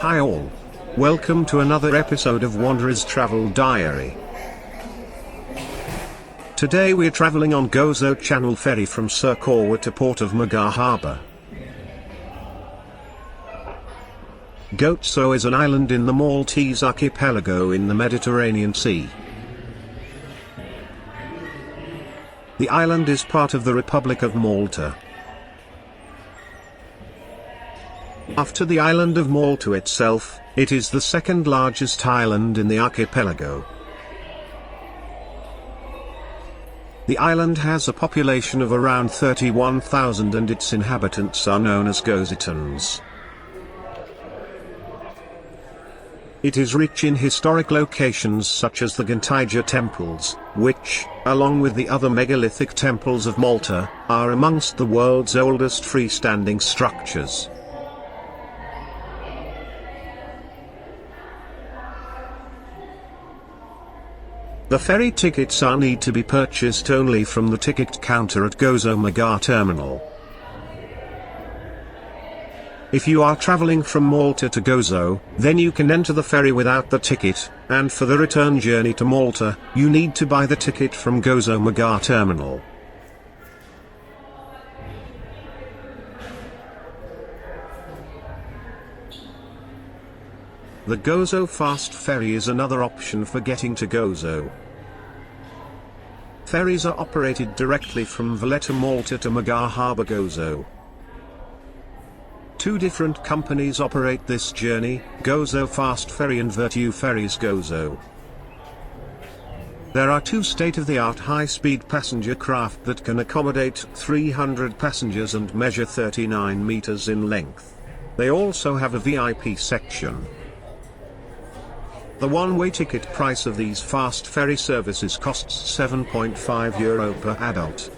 Hi all. Welcome to another episode of Wanderer's Travel Diary. Today we're traveling on Gozo Channel Ferry from Ċirkewwa to Port of Mġarr Harbour. Gozo is an island in the Maltese archipelago in the Mediterranean Sea. The island is part of the Republic of Malta. After the island of Malta itself, it is the second largest island in the archipelago. The island has a population of around 31,000 and its inhabitants are known as Gozitans. It is rich in historic locations such as the Gentija temples, which, along with the other megalithic temples of Malta, are amongst the world's oldest freestanding structures. The ferry tickets are need to be purchased only from the ticket counter at Gozo Mġarr Terminal. If you are traveling from Malta to Gozo, then you can enter the ferry without the ticket, and for the return journey to Malta, you need to buy the ticket from Gozo Mġarr Terminal. The Gozo Fast Ferry is another option for getting to Gozo. Ferries are operated directly from Valletta, Malta to Mġarr Harbour, Gozo. Two different companies operate this journey, Gozo Fast Ferry and Virtue Ferries Gozo. There are two state-of-the-art high-speed passenger craft that can accommodate 300 passengers and measure 39 meters in length. They also have a VIP section. The one-way ticket price of these fast ferry services costs €7.5 per adult.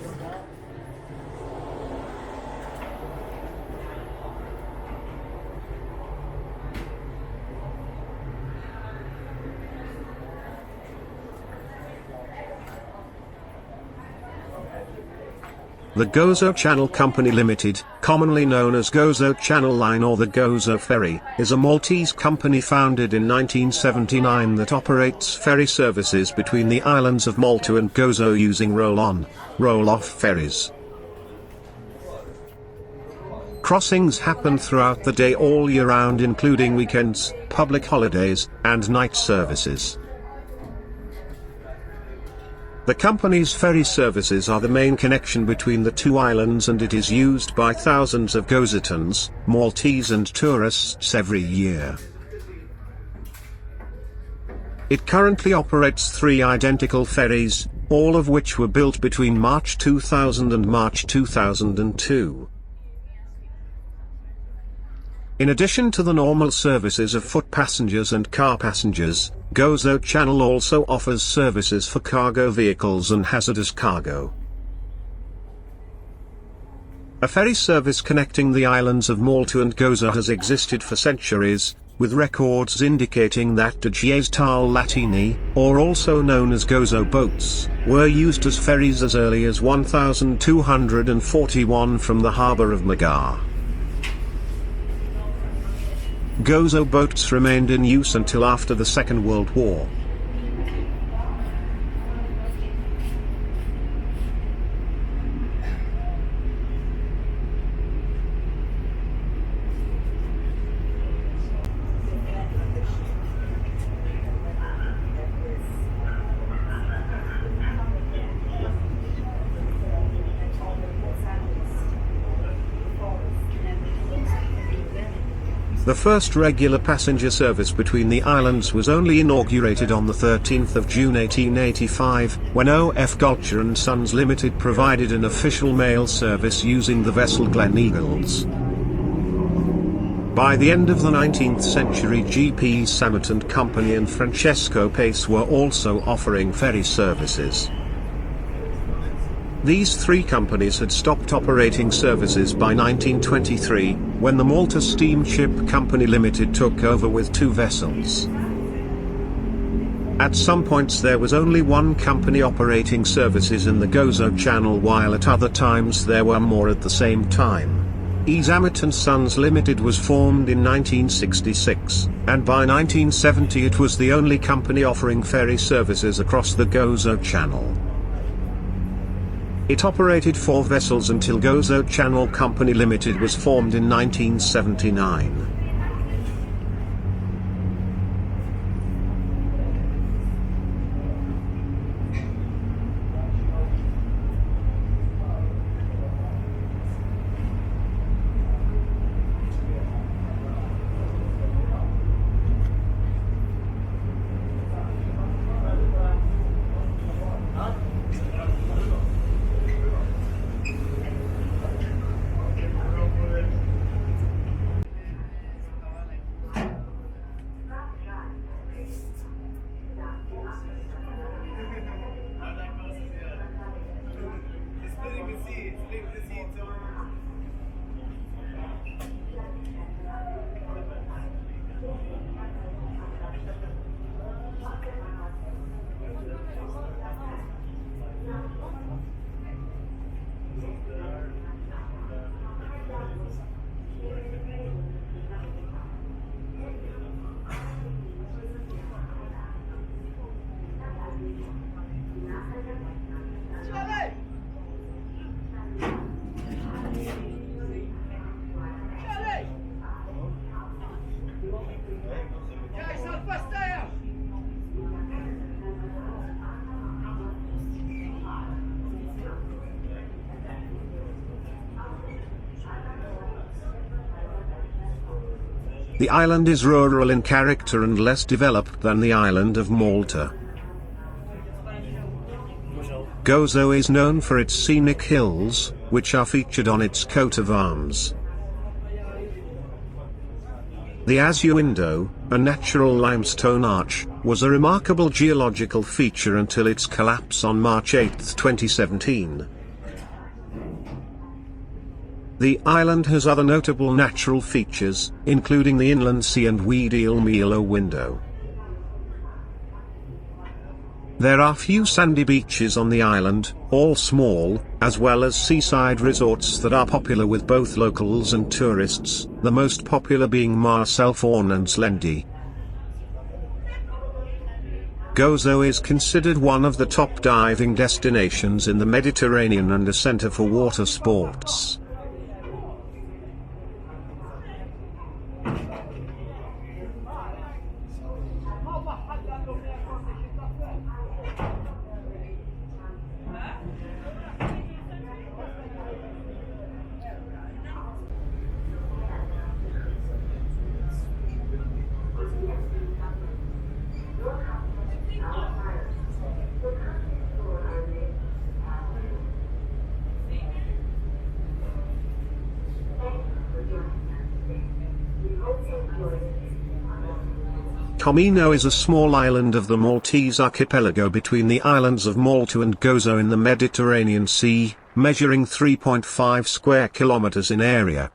The Gozo Channel Company Limited, commonly known as Gozo Channel Line or the Gozo Ferry, is a Maltese company founded in 1979 that operates ferry services between the islands of Malta and Gozo using roll-on, roll-off ferries. Crossings happen throughout the day all year round, including weekends, public holidays, and night services. The company's ferry services are the main connection between the two islands, and it is used by thousands of Gozitans, Maltese and tourists every year. It currently operates 3 identical ferries, all of which were built between March 2000 and March 2002. In addition to the normal services of foot passengers and car passengers, Gozo Channel also offers services for cargo vehicles and hazardous cargo. A ferry service connecting the islands of Malta and Gozo has existed for centuries, with records indicating that Doggies Tal Latini, or also known as Gozo boats, were used as ferries as early as 1241 from the harbour of Mġarr. Gozo boats remained in use until after the Second World War. The first regular passenger service between the islands was only inaugurated on the 13th of June 1885, when O.F. Gulcher and Sons Limited provided an official mail service using the vessel Gleneagles. By the end of the 19th century, G.P. Samet and Company and Francesco Pace were also offering ferry services. These 3 companies had stopped operating services by 1923, when the Malta Steamship Company Limited took over with 2 vessels. At some points there was only one company operating services in the Gozo Channel, while at other times there were more at the same time. Amit & Sons Limited was formed in 1966, and by 1970 it was the only company offering ferry services across the Gozo Channel. It operated 4 vessels until Gozo Channel Company Limited was formed in 1979. The island is rural in character and less developed than the island of Malta. Gozo is known for its scenic hills, which are featured on its coat of arms. The Azure Window, a natural limestone arch, was a remarkable geological feature until its collapse on March 8, 2017. The island has other notable natural features, including the inland sea and weedy Milo window. There are few sandy beaches on the island, all small, as well as seaside resorts that are popular with both locals and tourists, the most popular being Marselforn and Slendy. Gozo is considered one of the top diving destinations in the Mediterranean and a center for water sports. Comino is a small island of the Maltese archipelago between the islands of Malta and Gozo in the Mediterranean Sea, measuring 3.5 square kilometers in area.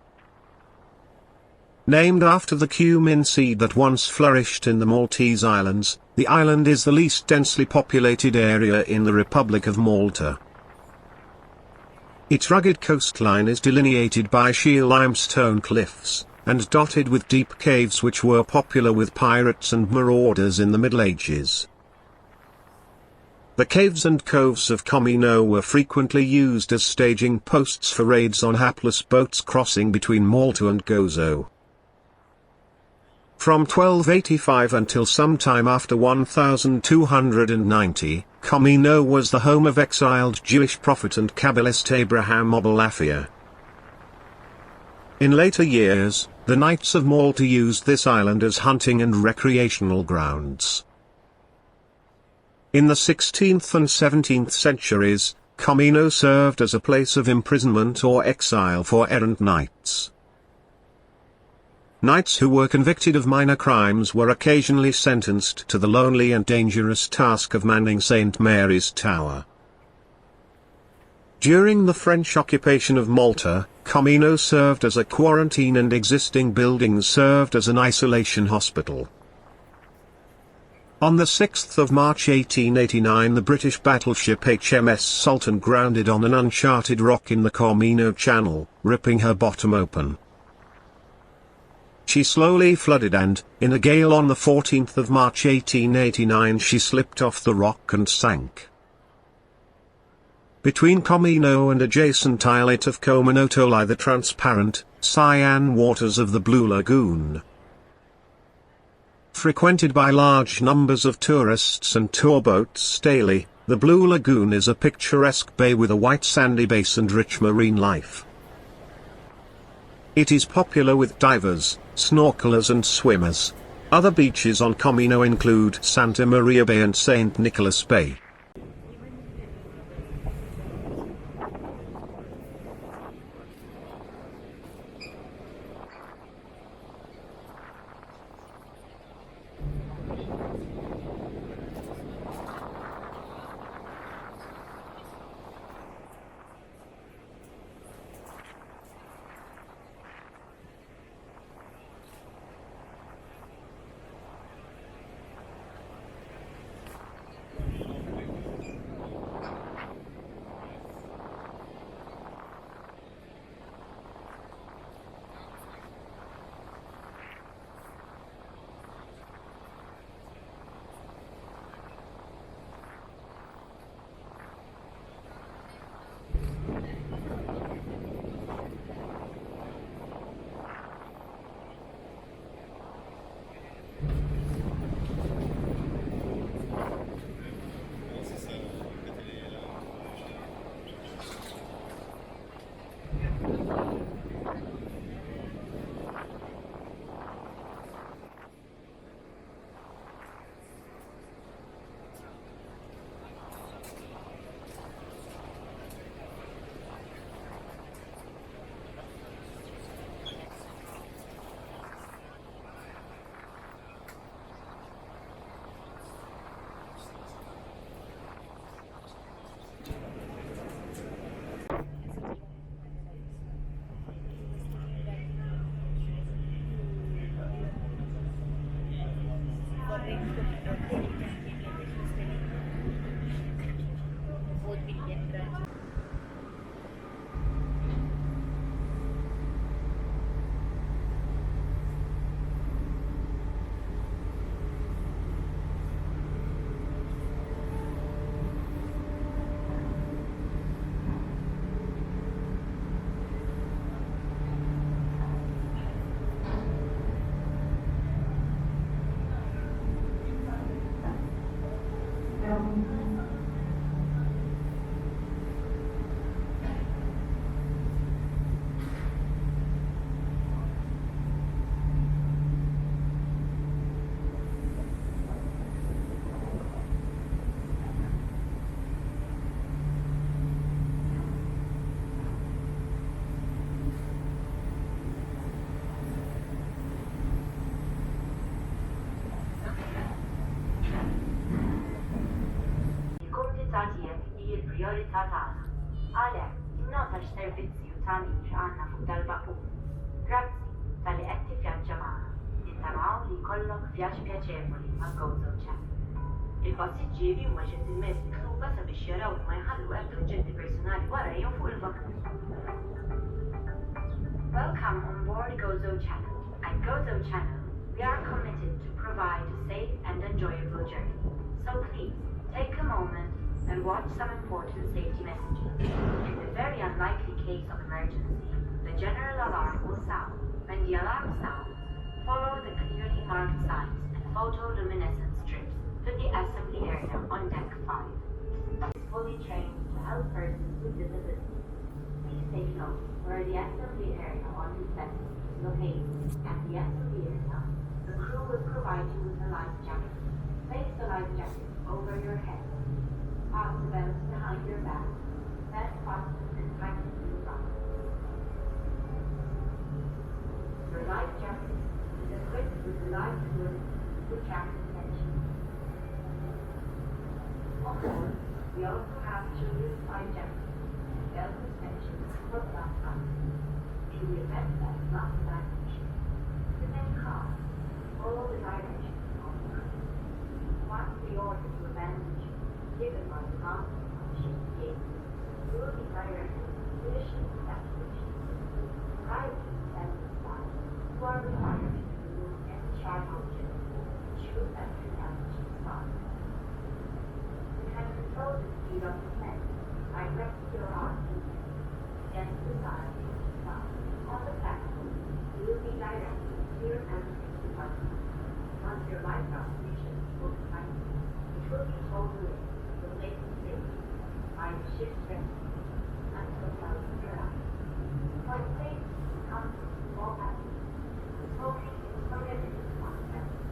Named after the cumin seed that once flourished in the Maltese Islands, the island is the least densely populated area in the Republic of Malta. Its rugged coastline is delineated by sheer limestone cliffs, and dotted with deep caves which were popular with pirates and marauders in the Middle Ages. The caves and coves of Comino were frequently used as staging posts for raids on hapless boats crossing between Malta and Gozo. From 1285 until sometime after 1290, Comino was the home of exiled Jewish prophet and Kabbalist Abraham Abulafia. In later years, the Knights of Malta used this island as hunting and recreational grounds. In the 16th and 17th centuries, Comino served as a place of imprisonment or exile for errant knights. Knights who were convicted of minor crimes were occasionally sentenced to the lonely and dangerous task of manning St. Mary's Tower. During the French occupation of Malta, Comino served as a quarantine and existing buildings served as an isolation hospital. On the 6th of March 1889 the British battleship HMS Sultan grounded on an uncharted rock in the Comino Channel, ripping her bottom open. She slowly flooded and, in a gale on the 14th of March 1889 she slipped off the rock and sank. Between Comino and adjacent islet of Comino lie the transparent, cyan waters of the Blue Lagoon. Frequented by large numbers of tourists and tour boats daily, the Blue Lagoon is a picturesque bay with a white sandy base and rich marine life. It is popular with divers, snorkelers and swimmers. Other beaches on Comino include Santa Maria Bay and St. Nicholas Bay. Il-priorità tagħna. Għalhekk, innota x'servizzi u tagħmir għandna fuq dal-vapur. Grazzi tal-li qed tivvjaġġa magħna. Nittamaw li jkollok vjaġġ pjaċevoli ma' Gozo Channel. Il-passiġġieri huma ġentilment mitluba sabiex jaraw li ma jħallu ebda oġġetti personali warajhom fuq il-vapur. Welcome on board Gozo Channel. At Gozo Channel, we are committed to provide a safe and enjoyable journey. So please, take a moment and watch some important safety messages. In the very unlikely case of emergency, the general alarm will sound. When the alarm sounds, follow the clearly marked signs and photoluminescent strips to the assembly area on deck 5. Is fully trained to help persons with disabilities. Please take note where the assembly area on this vessel is located. At the assembly area, the crew will provide you with a life jacket. Place the life jacket over your head. Pass the belt behind your back, then fasten and tighten to the front. Your life jacket is equipped with the life hood with jacket tension. On board, we also have children's life jackets, belt suspension for flat front. In the event that is not damaged, the next car, follow the directions on the crew. direct condition evacuation. Prior to descending flight, you are required to remove any sharp objects which could enter damage the spine. You can control the speed of the plane by resting your arms against the side of the spine. On the platform, you will be directed to your entry department. Once your lifeboat reaches full capacity, it will be towed away to the latest stage by the ship's rescue until help arrives. For the safety and comfort of all passengers, smoking is prohibited on the vessel.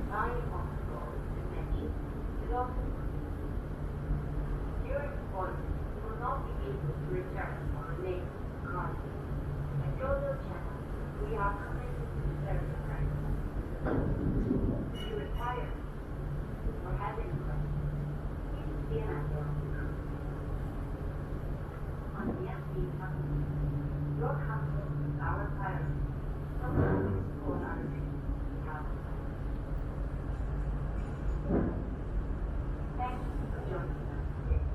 Lying on the floor and benches is also prohibited. During the voyage, you will not be able to return or remain in the cargo. At Gozo Channel, we are committed to serving Christ. If you require or have any questions, please see an answer on the crew. On the MD company, your comfort is our priority. So please support our dreams and our plans. Thank you for joining us today.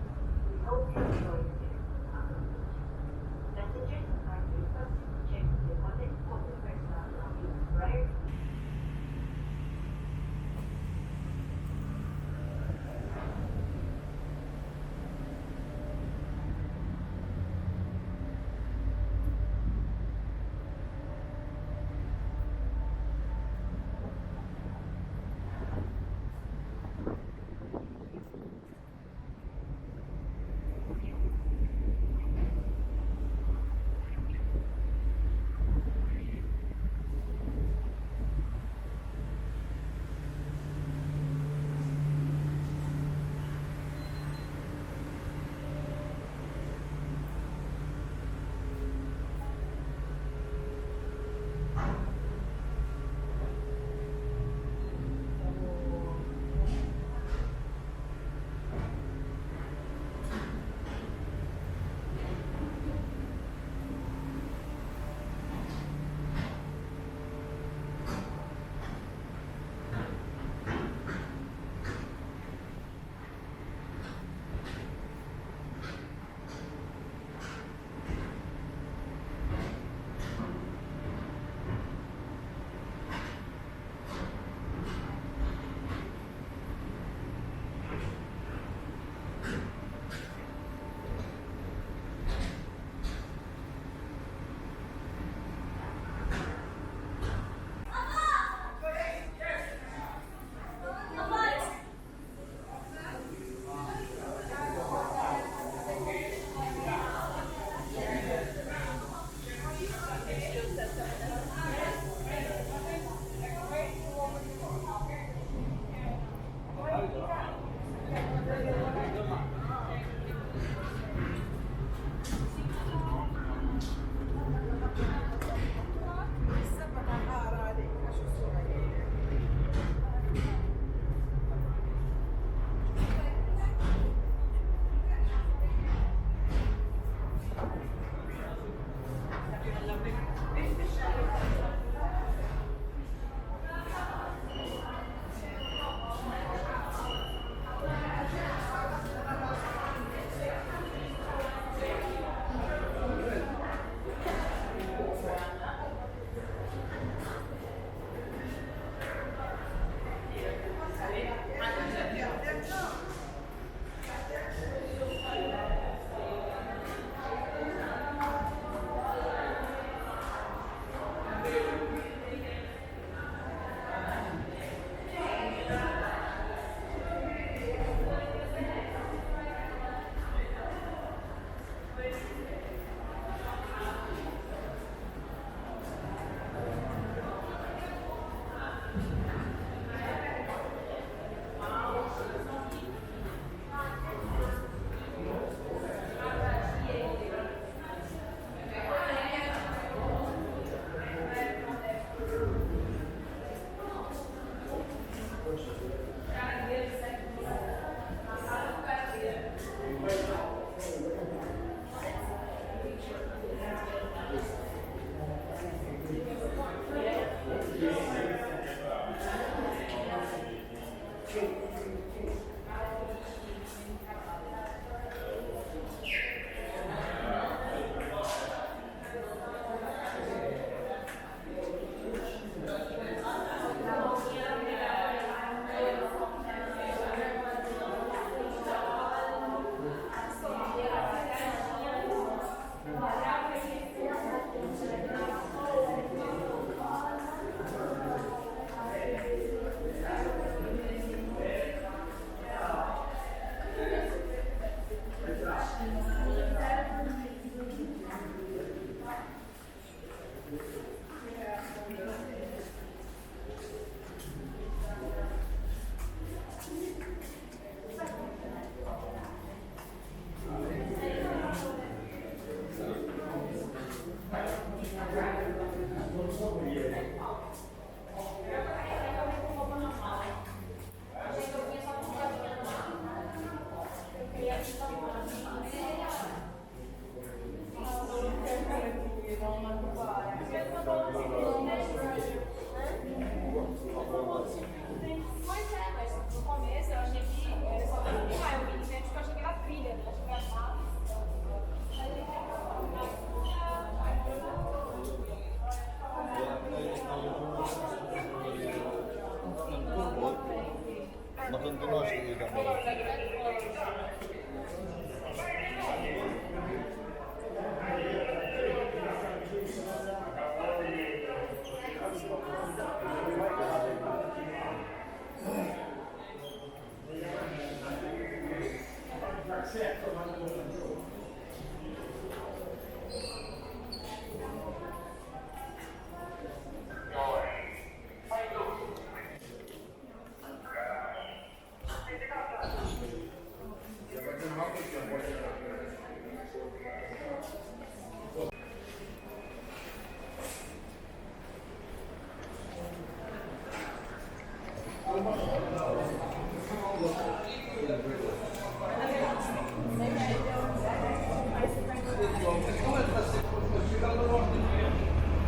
We hope you enjoy the journey on the beach. Messages are requested to check the content of the personnel documents prior to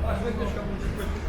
Aspetta,